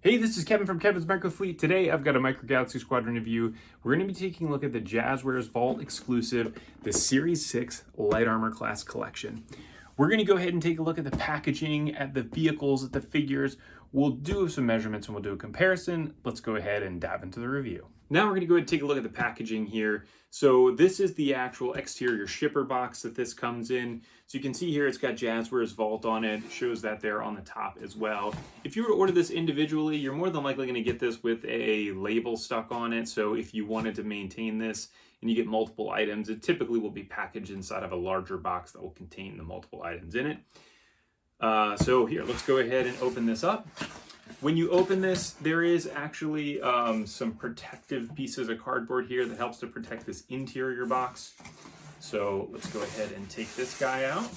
Hey, this is Kevin from Kevin's Micro Fleet. Today I've got a Micro Galaxy Squadron review. We're going to be taking a look at the Jazwares Vault exclusive, the Series 6 Light Armor Class Collection. We're going to go ahead and take a look at the packaging, at the vehicles, at the figures. We'll do some measurements and we'll do a comparison. Let's go ahead and dive into the review. Now we're going to go ahead and take a look at the packaging here. So this is the actual exterior shipper box that this comes in. So you can see here it's got Jazwares Vault on it. It shows that there on the top as well. If you were to order this individually, you're more than likely going to get this with a label stuck on it. So if you wanted to maintain this and you get multiple items, it typically will be packaged inside of a larger box that will contain the multiple items in it. So here, let's go ahead and open this up. When you open this, there is actually some protective pieces of cardboard here that helps to protect this interior box. So let's go ahead and take this guy out.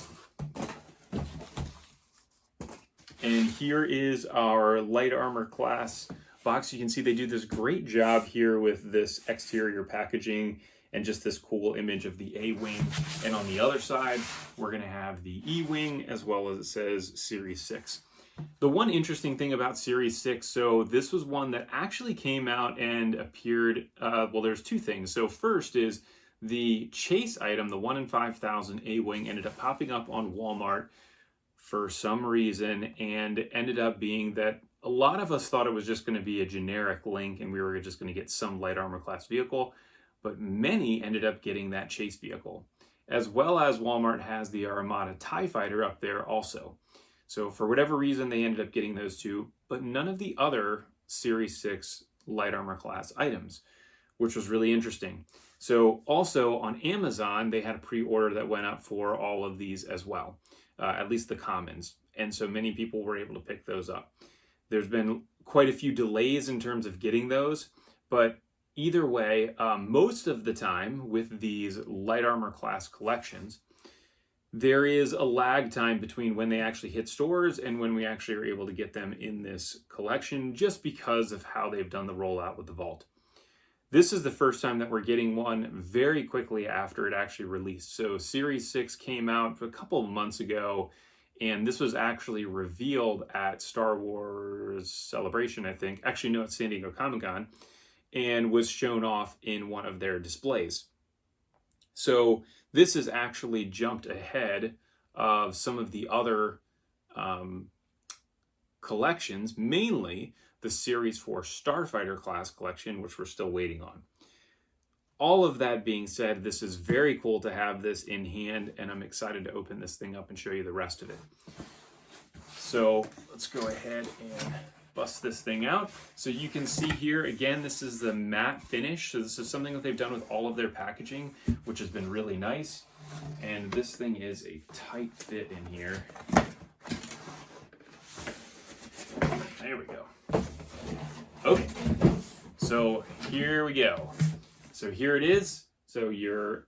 And here is our light armor class box. You can see they do this great job here with this exterior packaging and just this cool image of the A-Wing. And on the other side, we're gonna have the E-Wing as well as it says Series 6. The one interesting thing about Series 6, so this was one that actually came out and appeared, well, there's two things. So first is the chase item, the 1 in 5,000 A-Wing, ended up popping up on Walmart for some reason, and ended up being that a lot of us thought it was just going to be a generic link and we were just going to get some light armor class vehicle, but many ended up getting that chase vehicle. As well as Walmart has the Armada TIE Fighter up there also. So for whatever reason, they ended up getting those two, but none of the other Series 6 light armor class items, which was really interesting. So also on Amazon, they had a pre-order that went up for all of these as well, at least the commons. And so many people were able to pick those up. There's been quite a few delays in terms of getting those, but either way, most of the time with these light armor class collections, there is a lag time between when they actually hit stores and when we actually are able to get them in this collection, just because of how they've done the rollout with the Vault. This is the first time that we're getting one very quickly after it actually released. So Series 6 came out a couple of months ago, and this was actually revealed at Star Wars Celebration, I think. Actually, no, it's San Diego Comic-Con, and was shown off in one of their displays. So this has actually jumped ahead of some of the other collections, mainly the Series 4 Starfighter class collection, which we're still waiting on. All of that being said, this is very cool to have this in hand, and I'm excited to open this thing up and show you the rest of it. So let's go ahead and bust this thing out. So you can see here, again, this is the matte finish. So this is something that they've done with all of their packaging, which has been really nice. And this thing is a tight fit in here. There we go. Okay, so here we go. So here it is. So your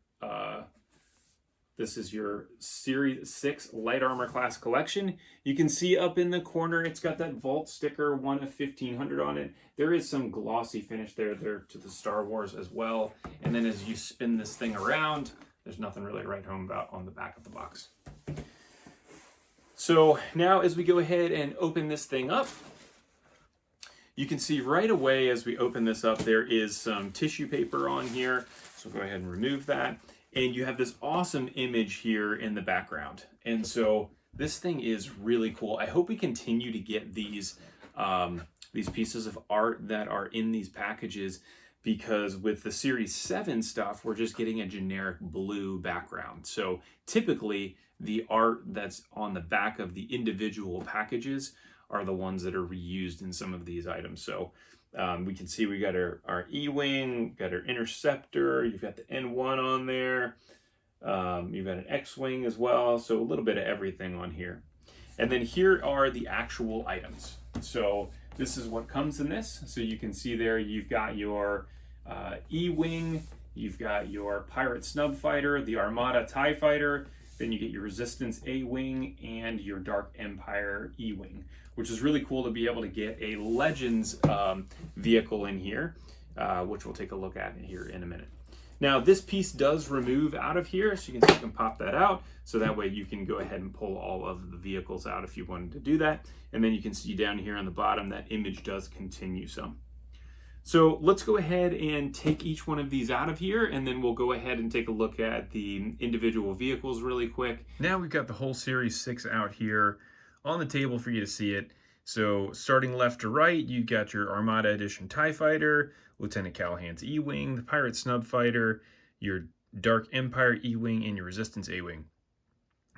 this is your Series 6 Light Armor Class Collection. You can see up in the corner, it's got that Vault sticker, 1 of 1,500 on it. There is some glossy finish there to the Star Wars as well. And then as you spin this thing around, there's nothing really to write home about on the back of the box. So now as we go ahead and open this thing up, you can see right away as we open this up, there is some tissue paper on here. So go ahead and remove that. And you have this awesome image here in the background. And so this thing is really cool. I hope we continue to get these pieces of art that are in these packages, because with the Series 7 stuff, we're just getting a generic blue background. So typically the art that's on the back of the individual packages are the ones that are reused in some of these items. So we can see we got our E-Wing, got our Interceptor, you've got the N1 on there, you've got an X-Wing as well, so a little bit of everything on here. And then here are the actual items. So this is what comes in this. So you can see there you've got your E-Wing, you've got your Pirate Snub Fighter, the Armada TIE Fighter, then you get your Resistance A-Wing and your Dark Empire E-Wing, which is really cool to be able to get a Legends vehicle in here, which we'll take a look at here in a minute. Now this piece does remove out of here, so you can see you can pop that out. So that way you can go ahead and pull all of the vehicles out if you wanted to do that. And then you can see down here on the bottom, that image does continue some. So let's go ahead and take each one of these out of here, and then we'll go ahead and take a look at the individual vehicles really quick. Now we've got the whole Series 6 out here on the table for you to see it. So starting left to right, you've got your Armada Edition TIE Fighter, Lieutenant Callahan's E-Wing, the Pirate Snub Fighter, your Dark Empire E-Wing, and your Resistance A-Wing.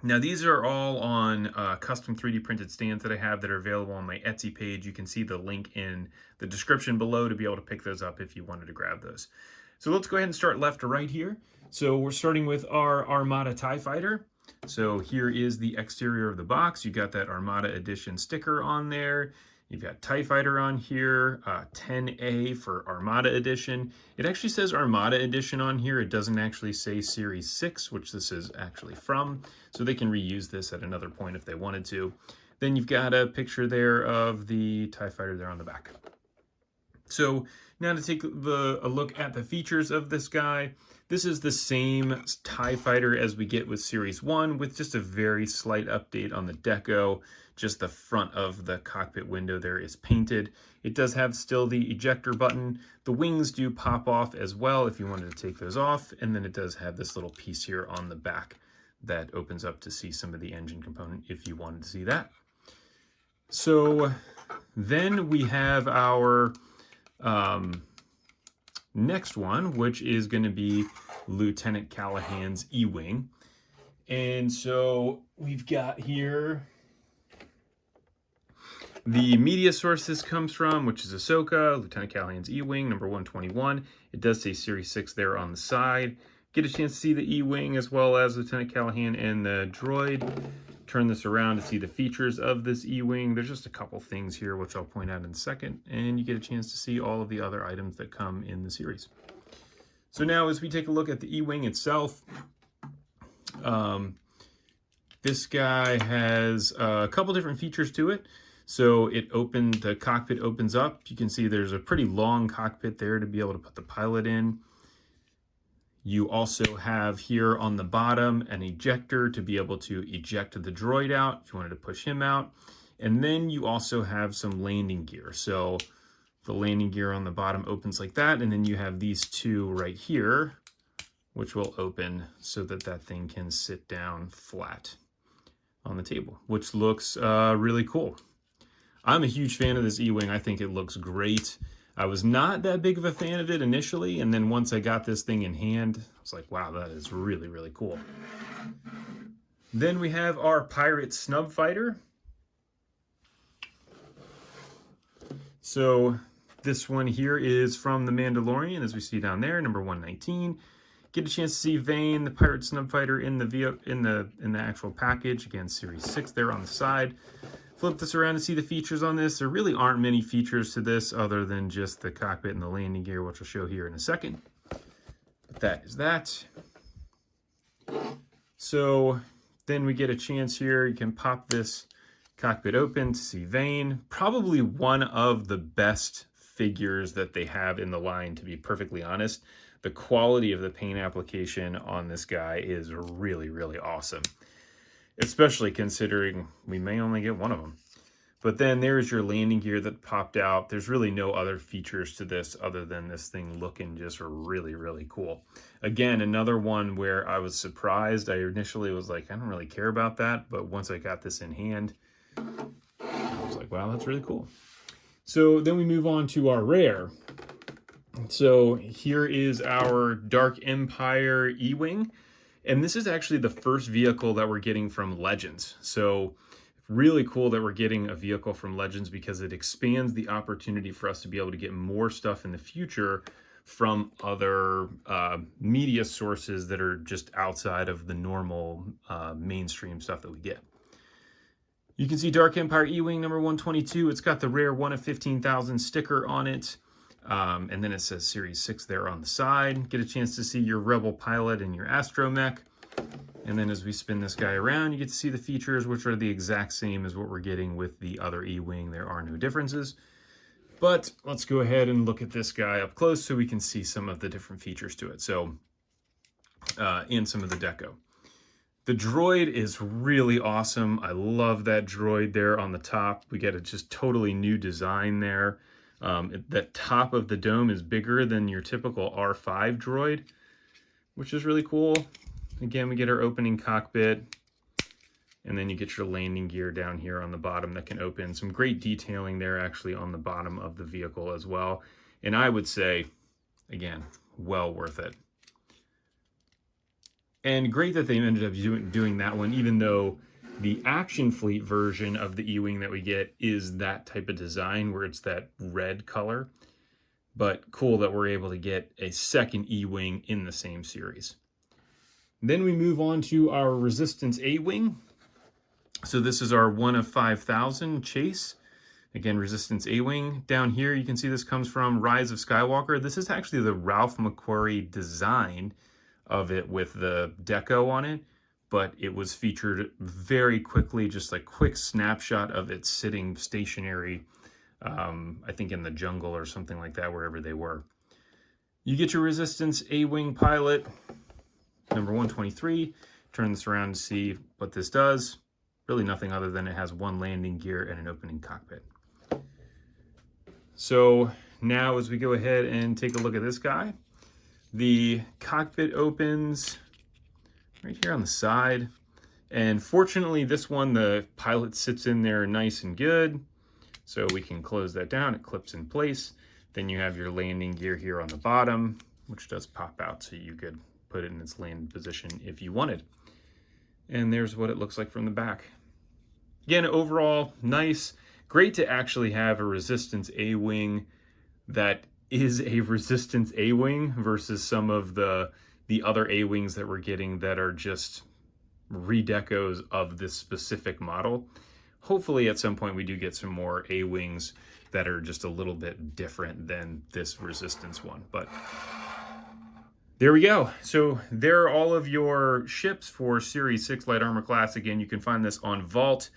Now these are all on custom 3D printed stands that I have that are available on my Etsy page. You can see the link in the description below to be able to pick those up if you wanted to grab those. So let's go ahead and start left to right here. So we're starting with our Armada TIE Fighter. So here is the exterior of the box. You got that Armada Edition sticker on there. You've got TIE Fighter on here, 10A for Armada Edition. It actually says Armada Edition on here. It doesn't actually say Series 6, which this is actually from. So they can reuse this at another point if they wanted to. Then you've got a picture there of the TIE Fighter there on the back. So now to take a look at the features of this guy. This is the same TIE Fighter as we get with Series 1 with just a very slight update on the deco. Just the front of the cockpit window there is painted. It does have still the ejector button. The wings do pop off as well if you wanted to take those off. And then it does have this little piece here on the back that opens up to see some of the engine component if you wanted to see that. So then we have our next one, which is going to be Lieutenant Callahan's E-Wing. And so we've got here the media source this comes from, which is Ahsoka, Lieutenant Callahan's E-Wing, number 121. It does say Series 6 there on the side. Get a chance to see the E-Wing as well as Lieutenant Callahan and the droid. Turn this around to see the features of this E-Wing. There's just a couple things here, which I'll point out in a second, and you get a chance to see all of the other items that come in the series. So now as we take a look at the E-Wing itself, this guy has a couple different features to it. So the cockpit opens up. You can see there's a pretty long cockpit there to be able to put the pilot in. You also have here on the bottom an ejector to be able to eject the droid out if you wanted to push him out. And then you also have some landing gear. So the landing gear on the bottom opens like that. And then you have these two right here, which will open so that that thing can sit down flat on the table, which looks really cool. I'm a huge fan of this E-Wing. I think it looks great. I was not that big of a fan of it initially, and then once I got this thing in hand, I was like, wow, that is really, really cool. Then we have our Pirate Snub Fighter. So this one here is from The Mandalorian, as we see down there, number 119. Get a chance to see Vane, the Pirate Snub Fighter, in the actual package. Again, Series 6 there on the side. Flip this around to see the features on this. There really aren't many features to this other than just the cockpit and the landing gear, which I'll show here in a second. But that is that. So then we get a chance here. You can pop this cockpit open to see Vane. Probably one of the best figures that they have in the line, to be perfectly honest. The quality of the paint application on this guy is really, really awesome. Especially considering we may only get one of them. But then there's your landing gear that popped out. There's really no other features to this other than this thing looking just really, really cool. Again, another one where I was surprised. I initially was like, I don't really care about that. But once I got this in hand, I was like, wow, that's really cool. So then we move on to our rare. So here is our Dark Empire E-Wing. And this is actually the first vehicle that we're getting from Legends. So really cool that we're getting a vehicle from Legends because it expands the opportunity for us to be able to get more stuff in the future from other media sources that are just outside of the normal mainstream stuff that we get. You can see Dark Empire E-Wing number 122. It's got the rare 1 of 15,000 sticker on it. And then it says Series 6 there on the side. Get a chance to see your Rebel pilot and your astromech. And then as we spin this guy around, you get to see the features, which are the exact same as what we're getting with the other E-Wing. There are no differences. But let's go ahead and look at this guy up close so we can see some of the different features to it. So in some of the deco. The droid is really awesome. I love that droid there on the top. We get a just totally new design there. The top of the dome is bigger than your typical R5 droid, which is really cool. Again, we get our opening cockpit, and then you get your landing gear down here on the bottom that can open. Some great detailing there actually on the bottom of the vehicle as well. And I would say, again, well worth it. And great that they ended up doing that one, even though the Action Fleet version of the E-Wing that we get is that type of design where it's that red color. But cool that we're able to get a second E-Wing in the same series. Then we move on to our Resistance A-Wing. So this is our 1 of 5,000 chase. Again, Resistance A-Wing. Down here, you can see this comes from Rise of Skywalker. This is actually the Ralph McQuarrie design of it with the deco on it, but it was featured very quickly, just a quick snapshot of it sitting stationary, I think in the jungle or something like that, wherever they were. You get your Resistance A-Wing pilot, number 123. Turn this around to see what this does. Really nothing other than it has one landing gear and an opening cockpit. So now as we go ahead and take a look at this guy, the cockpit opens right here on the side. And fortunately, this one, the pilot sits in there nice and good. So we can close that down. It clips in place. Then you have your landing gear here on the bottom, which does pop out so you could put it in its landing position if you wanted. And there's what it looks like from the back. Again, overall, nice. Great to actually have a Resistance A-Wing that is a Resistance A-Wing versus some of the other A-Wings that we're getting that are just redecos of this specific model. Hopefully at some point we do get some more A-Wings that are just a little bit different than this Resistance one. But there we go. So there are all of your ships for Series 6 Light Armor class. Again, you can find this on Vault.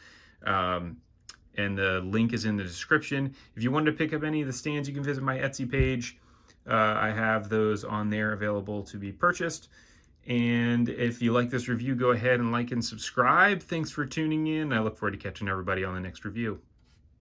And the link is in the description. If you wanted to pick up any of the stands, you can visit my Etsy page. I have those on there available to be purchased. And if you like this review, go ahead and like and subscribe. Thanks for tuning in. I look forward to catching everybody on the next review.